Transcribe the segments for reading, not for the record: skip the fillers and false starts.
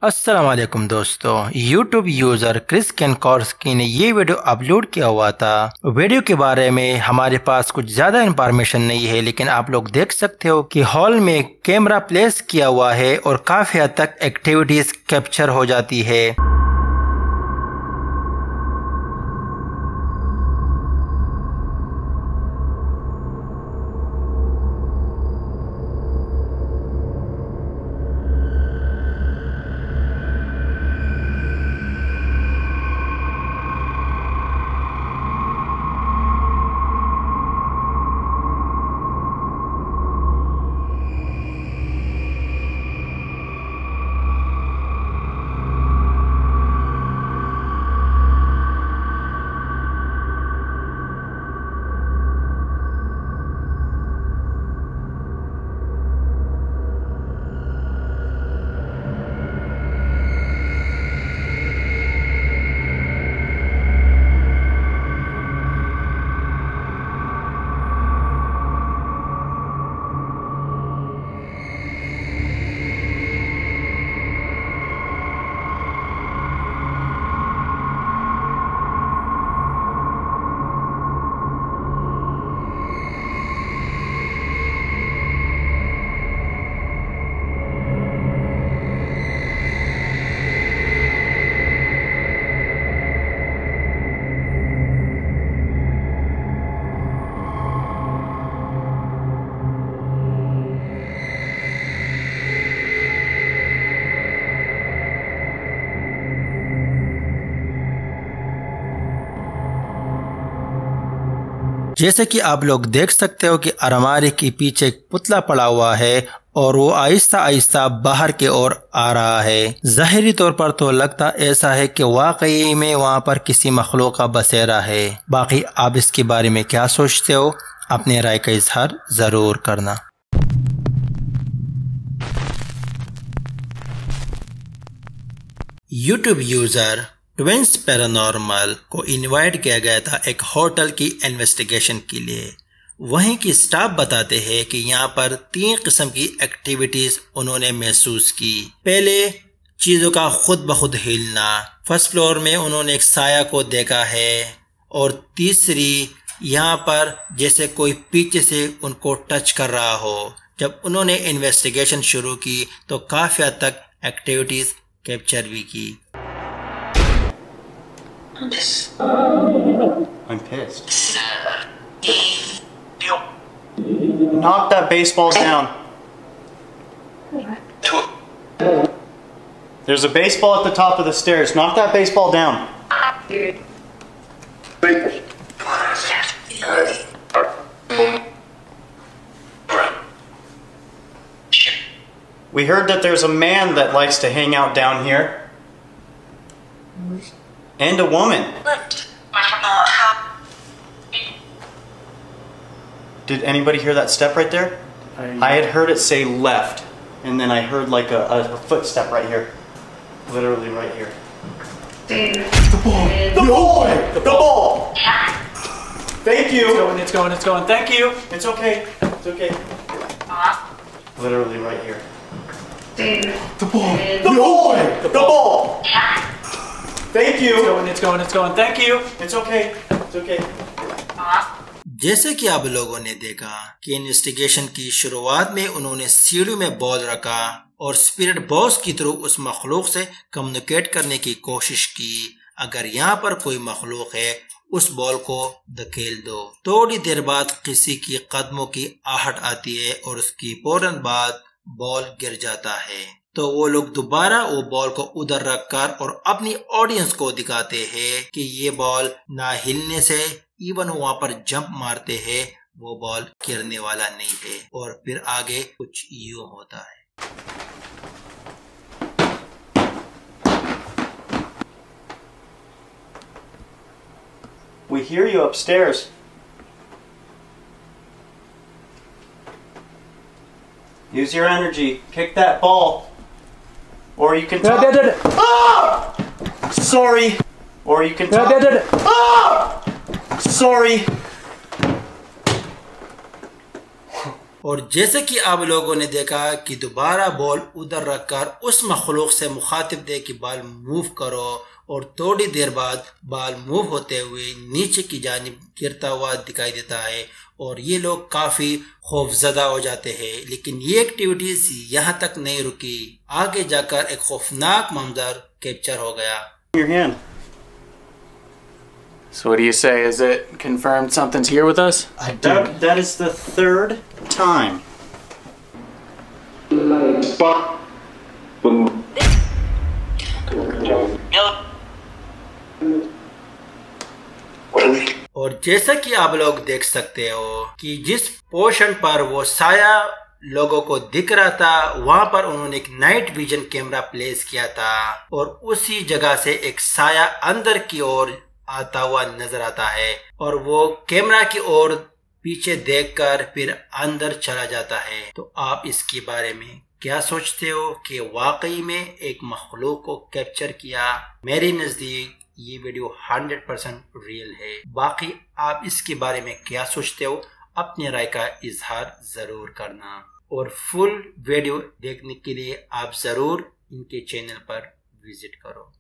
अस्सलाम वालेकुम दोस्तों। YouTube यूज़र क्रिस केनकॉर्स्की ने ये वीडियो अपलोड किया हुआ था। वीडियो के बारे में हमारे पास कुछ ज़्यादा इंफॉर्मेशन नहीं है, लेकिन आप लोग देख सकते हो कि हॉल में कैमरा प्लेस किया हुआ है और काफ़ी हद तक एक्टिविटीज़ कैप्चर हो जाती है। जैसे कि आप लोग देख सकते हो कि अलमारी के पीछे एक पुतला पड़ा हुआ है और वो आहिस्ता आहिस्ता बाहर की ओर आ रहा है। ज़ाहिरी तौर पर तो लगता ऐसा है कि वाकई में वहाँ पर किसी मखलूक का बसेरा है। बाकी आप इसके बारे में क्या सोचते हो, अपने राय का इजहार ज़रूर करना। YouTube यूज़र ट्विंस पैरानॉर्मल को इनवाइट किया गया था एक होटल की इन्वेस्टिगेशन के लिए। वहीं की स्टाफ बताते हैं कि यहाँ पर 3 किस्म की एक्टिविटीज उन्होंने महसूस की। पहले, चीज़ों का खुद ब खुद हिलना। फर्स्ट फ्लोर में उन्होंने एक साया को देखा है। और तीसरी, यहाँ पर जैसे कोई पीछे से उनको टच कर रहा हो। जब उन्होंने इन्वेस्टिगेशन शुरू की तो काफ़ी हद तक एक्टिविटीज कैप्चर भी की। I'm pissed. Knock that baseball down. There's a baseball at the top of the stairs. Knock that baseball down. We heard that there's a man that likes to hang out down here. And a woman. Did anybody hear that step right there? I had heard it say left, and then I heard like a footstep right here. Literally right here. The ball! The ball! The ball! Thank you! It's going. Thank you! It's okay. It's okay. Literally right here. The ball! The ball! The ball! Thank you! It's going. Thank you! It's okay. It's okay. जैसे कि आप लोगों ने देखा कि investigation की शुरुआत में उन्होंने सीढ़ी में बॉल रखा और स्पिरिट बॉक्स की थ्रू उस मखलूक से कम्युनिकेट करने की कोशिश की। अगर यहाँ पर कोई मखलूक है, उस बॉल को धकेल दो। थोड़ी देर बाद किसी की कदमों की आहट आती है और उसकी फौरन बाद बॉल गिर जाता है। तो वो लोग दोबारा वो बॉल को उधर रखकर और अपनी ऑडियंस को दिखाते हैं कि ये बॉल ना हिलने से इवन वहां पर जंप मारते हैं, वो बॉल गिरने वाला नहीं है। और फिर आगे कुछ यूं होता है। We hear you upstairs. Use your energy. Kick that ball. Or you can talk. Ah! Sorry. Or you can talk. Ah! Sorry. और जैसे कि आप लोगों ने देखा कि दोबारा बॉल उधर रखकर उस मखलूक से मुखातिब दे कि बॉल मूव करो, और थोड़ी देर बाद बॉल मूव होते हुए नीचे की जानिब गिरता हुआ दिखाई देता है और ये लोग काफी खौफजदा हो जाते हैं। लेकिन ये एक्टिविटीज यहाँ तक नहीं रुकी, आगे जाकर एक खौफनाक मंजर कैप्चर हो गया। Your hand. So what do you say? Is it confirmed something's here with us? That is the third time. और जैसा कि आप लोग देख सकते हो कि जिस पोर्शन पर वो साया लोगों को दिख रहा था, वहां पर उन्होंने एक नाइट विजन कैमरा प्लेस किया था और उसी जगह से एक साया अंदर की ओर आता हुआ नजर आता है और वो कैमरा की ओर पीछे देखकर फिर अंदर चला जाता है। तो आप इसके बारे में क्या सोचते हो कि वाकई में एक मखलूक को कैप्चर किया? मेरे नजदीक ये वीडियो 100% रियल है। बाकी आप इसके बारे में क्या सोचते हो? अपनी राय का इजहार जरूर करना और फुल वीडियो देखने के लिए आप जरूर इनके चैनल पर विजिट करो।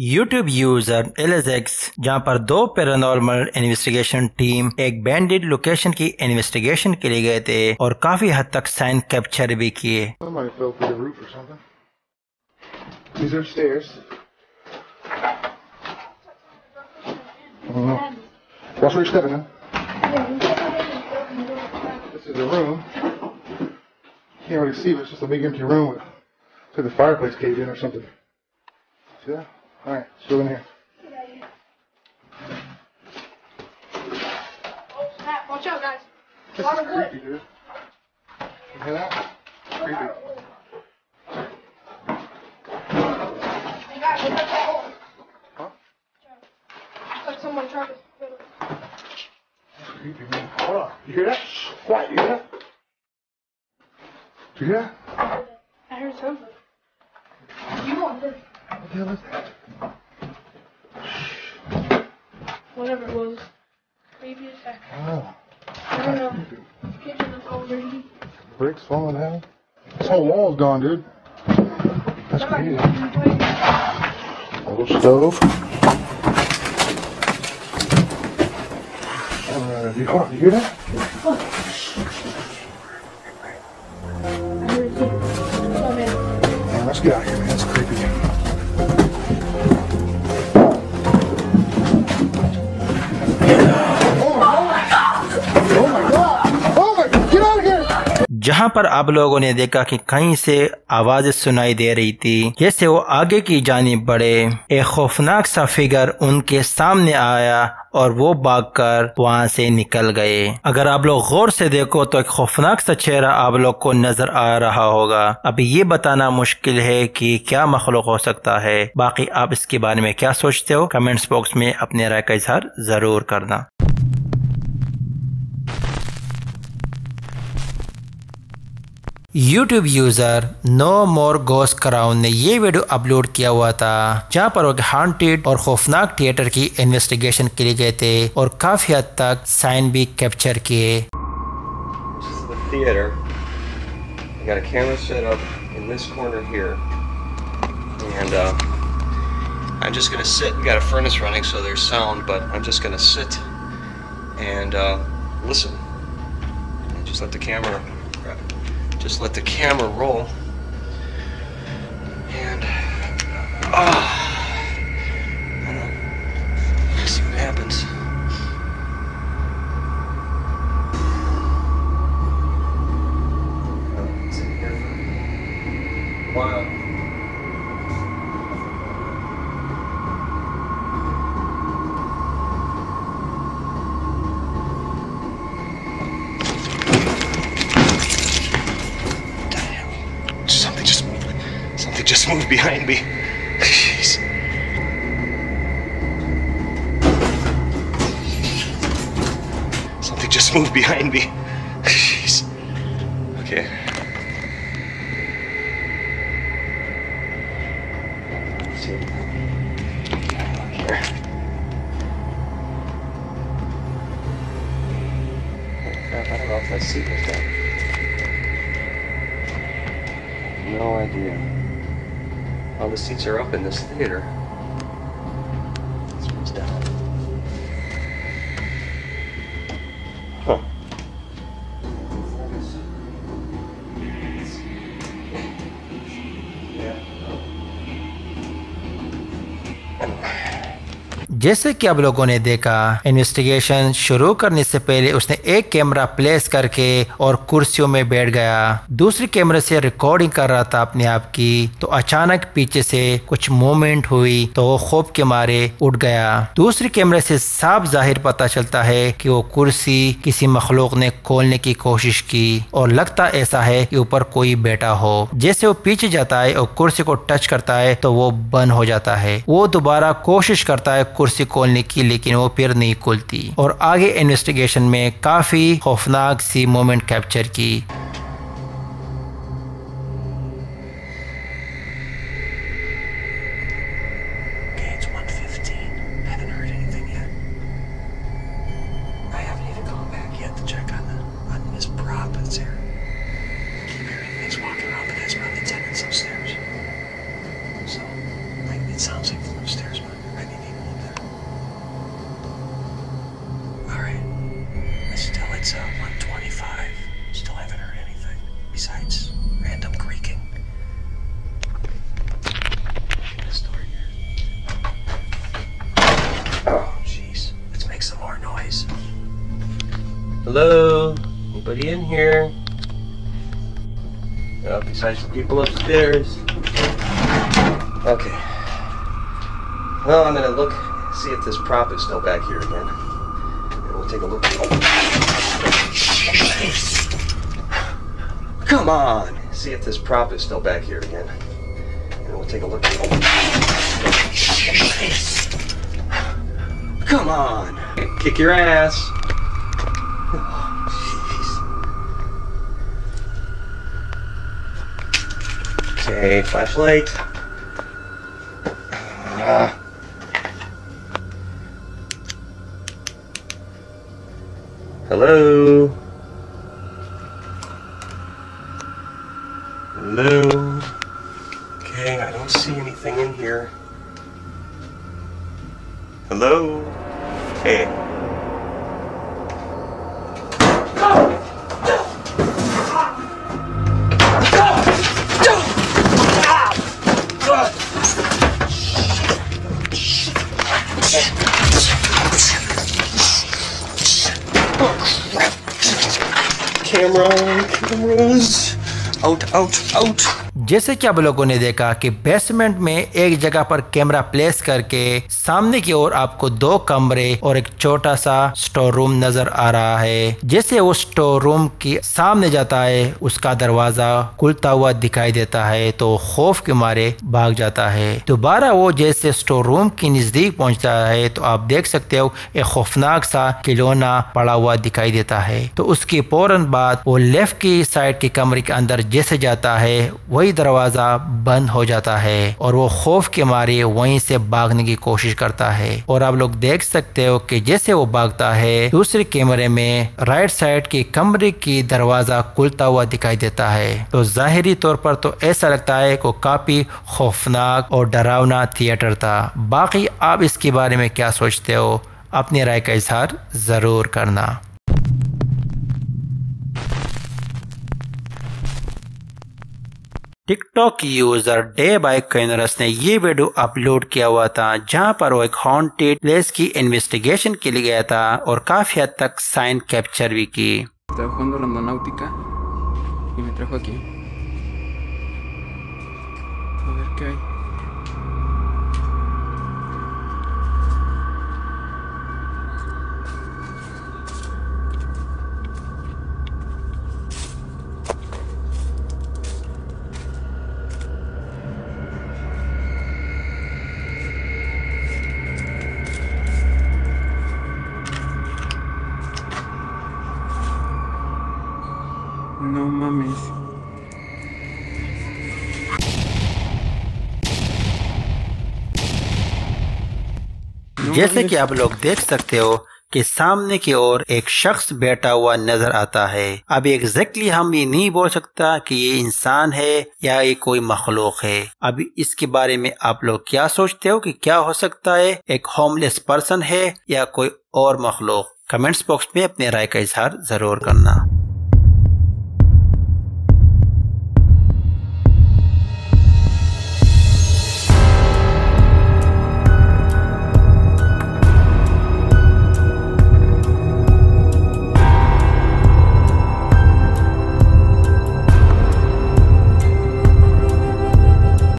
YouTube यूजर LSX, जहां पर दो पैरानॉर्मल इन्वेस्टिगेशन टीम एक बैंडेड लोकेशन की इन्वेस्टिगेशन के लिए गए थे और काफी हद तक साइन कैप्चर भी किए। All right, still in here. Oh snap! Watch out, guys. This is creepy, dude. You hear that? Creepy. Hey guys, look at that hole. Huh? It's like someone tried to. That's creepy, man. Hold on. You hear that? Shh, quiet. You hear that? Do you hear that? I heard something. You want this? What the hell is that? Whatever it was. Creepy as heck. Oh. I don't know. The kitchen is all dirty. Bricks falling down. This whole wall's gone, dude. That's crazy. A little stove. Hold on, you hear that? I heard it too. Oh man. Man, let's get out of here, man. That's creepy. जहां पर आप लोगों ने देखा कि कहीं से आवाजें सुनाई दे रही थी, जैसे वो आगे की जानिब बढ़े, एक खौफनाक सा फिगर उनके सामने आया और वो भागकर वहां से निकल गए। अगर आप लोग गौर से देखो तो एक खौफनाक सा चेहरा आप लोग को नजर आ रहा होगा। अभी ये बताना मुश्किल है कि क्या मखलूक हो सकता है। बाकी आप इसके बारे में क्या सोचते हो? कमेंट्स बॉक्स में अपने राय का इजहार जरूर करना। YouTube यूजर नो मोर गोस्ट क्राउन ने ये वीडियो अपलोड किया हुआ था, जहाँ पर वो हॉन्टेड और खौफनाक थिएटर की इन्वेस्टिगेशन के लिए गए थे और काफी हद तक साइन भी कैप्चर किए। Theater. I got a camera set up in this corner here, and I'm just gonna sit. We got a furnace running, so there's sound, but I'm just gonna sit and listen, and just let the camera. Just let the camera roll, and let's see what happens. Sit here for a while. behind me. Jeez. Something just moved behind me. Jeez. Okay. Let's see. Here. I don't know if that seat was down. No idea. All the seats are up in this theater. This one's down. Huh. जैसे कि आप लोगों ने देखा, investigation शुरू करने से पहले उसने एक कैमरा प्लेस करके और कुर्सियों में बैठ गया। दूसरी कैमरे से रिकॉर्डिंग कर रहा था अपने आप की, तो अचानक पीछे से कुछ मूवमेंट हुई तो वो खौफ के मारे उठ गया। दूसरी कैमरे से साफ जाहिर पता चलता है कि वो कुर्सी किसी मखलूक ने खोलने की कोशिश की और लगता ऐसा है कि ऊपर कोई बैठा हो। जैसे वो पीछे जाता है और कुर्सी को टच करता है तो वो बंद हो जाता है। वो दोबारा कोशिश करता है कुर्सी खोलने की, लेकिन वो फिर नहीं खुलती और आगे इन्वेस्टिगेशन में काफी खौफनाक सी मोमेंट कैप्चर की। It's 1:25. Still haven't heard anything besides random creaking. This door here. Oh, jeez. Let's make some more noise. Hello? Anybody in here? Besides the people upstairs. Okay. Well, I'm gonna look, see if this prop is still back here again. And we'll take a look. Come on! See if this prop is still back here again. And we'll take a look. Come on! Kick your ass! Oh, jeez. Okay, flashlight. Hello? Hello? Okay, I don't see anything in here. Hello? Hey. Cameras. Out. जैसे कि आप लोगों ने देखा कि basement में एक जगह पर कैमरा प्लेस करके सामने की ओर आपको 2 कमरे और एक छोटा सा स्टोर रूम नजर आ रहा है। जैसे वो स्टोर रूम के सामने जाता है, उसका दरवाजा खुलता हुआ दिखाई देता है तो खौफ के मारे भाग जाता है। दोबारा वो जैसे स्टोर रूम के नजदीक पहुंचता है तो आप देख सकते हो एक खौफनाक सा खिलौना पड़ा हुआ दिखाई देता है। तो उसके फौरन बाद वो लेफ्ट की साइड के कमरे के अंदर जैसे जाता है, वही दरवाजा बंद हो जाता है और वो खौफ के मारे वहीं से भागने की कोशिश करता है। और आप लोग देख सकते हो कि जैसे वो भागता है, दूसरे कैमरे में राइट साइड के कमरे की दरवाजा खुलता हुआ दिखाई देता है। तो जाहिरी तौर पर तो ऐसा लगता है कि काफी खौफनाक और डरावना थिएटर था। बाकी आप इसके बारे में क्या सोचते हो, अपनी राय का इजहार जरूर करना। टिकटॉक यूजर डे बाय कैनरस ने ये वीडियो अपलोड किया हुआ था जहां पर वो एक हॉन्टेड प्लेस की इन्वेस्टिगेशन के लिए गया था और काफी हद तक साइन कैप्चर भी की। Estaba jugando Randonáutica y me trajo aquí. A ver qué hay. जैसे कि आप लोग देख सकते हो कि सामने की ओर एक शख्स बैठा हुआ नजर आता है। अब एग्जैक्टली हम ये नहीं बोल सकता कि ये इंसान है या ये कोई मखलूक है। अब इसके बारे में आप लोग क्या सोचते हो कि क्या हो सकता है, एक होमलेस पर्सन है या कोई और मखलूक? कमेंट्स बॉक्स में अपने राय का इजहार जरूर करना।